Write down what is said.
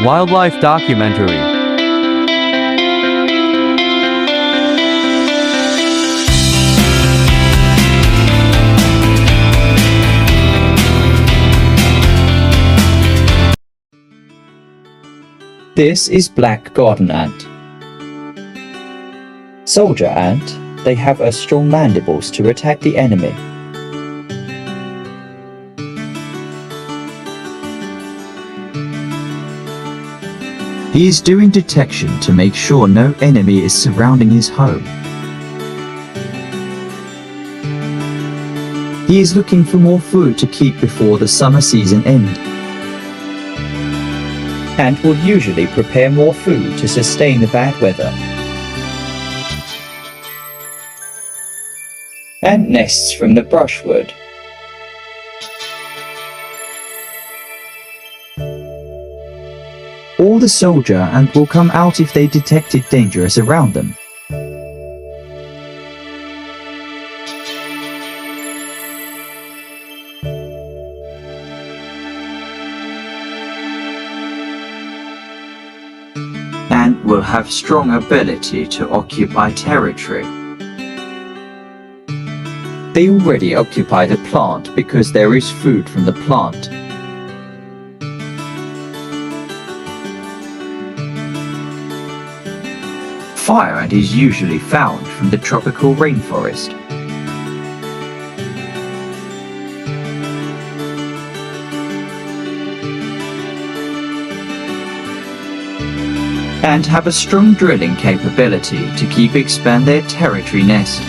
Wildlife documentary. This is black garden ant. Soldier ant, they have a strong mandibles to attack the enemy. He is doing detection to make sure no enemy is surrounding his home. He is looking for more food to keep before the summer season ends. And will usually prepare more food to sustain the bad weather. Ant nests from the brushwood. All the soldier ant will come out if they detected dangerous around them. Ant will have strong ability to occupy territory. They already occupy the plant because there is food from the plant. Fire ant is usually found from the tropical rainforest. And have a strong drilling capability to expand their territory nest.